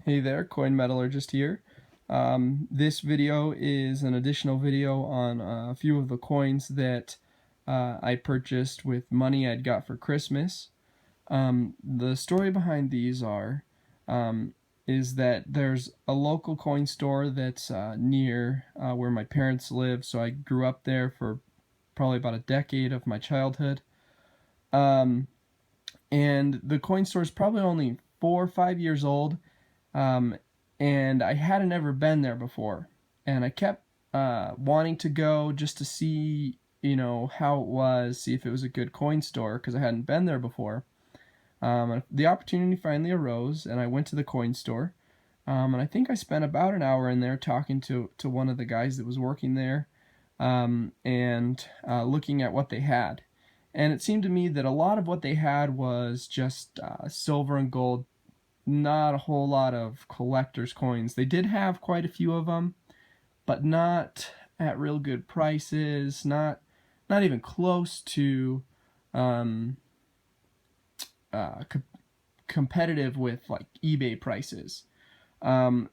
Hey there, coinmetallurgist here. This video is an additional video on a few of the coins that I purchased with money I'd got for Christmas. The story behind these is that there's a local coin store that's near where my parents live, so I grew up there for probably about a decade of my childhood. And the coin store is probably only 4 or 5 years old. And I hadn't ever been there before, and I kept wanting to go just to see, how it was, see if it was a good coin store, because I hadn't been there before. The opportunity finally arose, and I went to the coin store, and I think I spent about an hour in there talking to one of the guys that was working there, and looking at what they had. And it seemed to me that a lot of what they had was just silver and gold, not a whole lot of collector's coins. They did have quite a few of them, but not at real good prices, not even close to competitive with like eBay prices,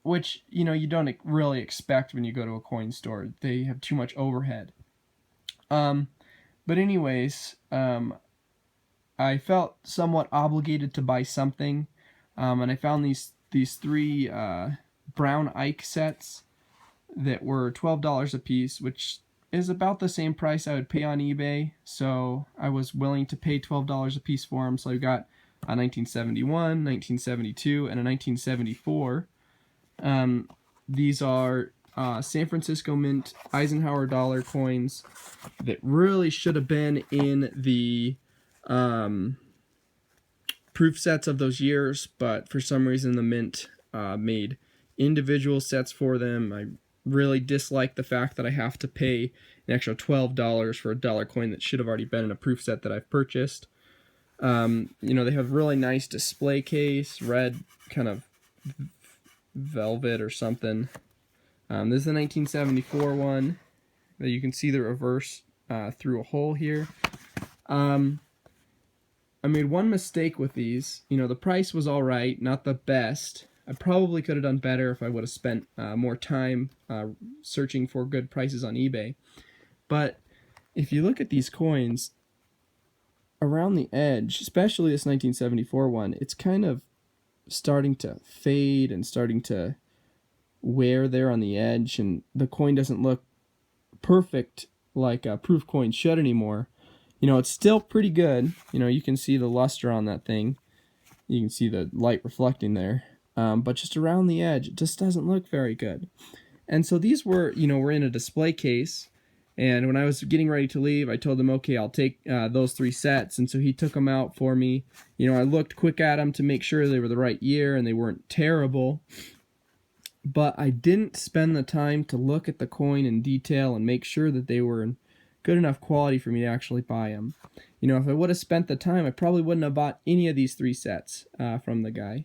which you don't really expect when you go to a coin store. They have too much overhead. But anyways, I felt somewhat obligated to buy something. And I found these three brown Ike sets that were $12 a piece, which is about the same price I would pay on eBay. So I was willing to pay $12 a piece for them. So I got a 1971, 1972, and a 1974. These are San Francisco Mint Eisenhower dollar coins that really should have been in the proof sets of those years, but for some reason the Mint made individual sets for them. I really dislike the fact that I have to pay an extra $12 for a dollar coin that should have already been in a proof set that I've purchased. They have really nice display case, red kind of velvet or something. This is the 1974 one that you can see the reverse through a hole here. I made one mistake with these. The price was alright, not the best. I probably could have done better if I would have spent more time searching for good prices on eBay. But if you look at these coins, around the edge, especially this 1974 one, it's kind of starting to fade and starting to wear there on the edge, and the coin doesn't look perfect like a proof coin should anymore. It's still pretty good. You can see the luster on that thing. You can see the light reflecting there. But just around the edge, it just doesn't look very good. And so these were in a display case. And when I was getting ready to leave, I told him, okay, I'll take those 3 sets. And so he took them out for me. I looked quick at them to make sure they were the right year and they weren't terrible. But I didn't spend the time to look at the coin in detail and make sure that they were in good enough quality for me to actually buy them. If I would have spent the time, I probably wouldn't have bought any of these 3 sets from the guy.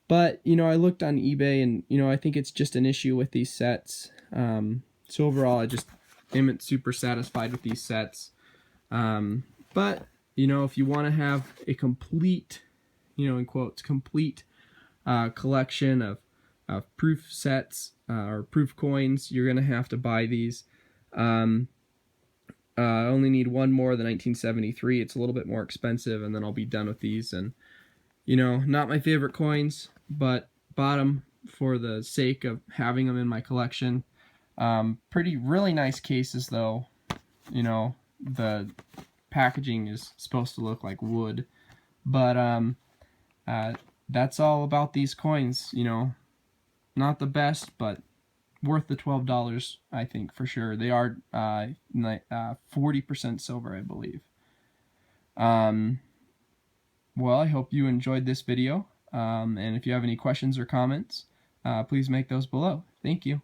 But, I looked on eBay, and, I think it's just an issue with these sets. So overall, I just am super satisfied with these sets. But, if you want to have a complete, in quotes, complete collection of proof sets or proof coins, you're going to have to buy these. I only need one more of the 1973. It's a little bit more expensive, and then I'll be done with these. And, not my favorite coins, but bought them for the sake of having them in my collection. Really nice cases, though. The packaging is supposed to look like wood. But that's all about these coins. Not the best, but worth the $12, I think, for sure. They are 40% silver, I believe. Well, I hope you enjoyed this video. And if you have any questions or comments, please make those below. Thank you.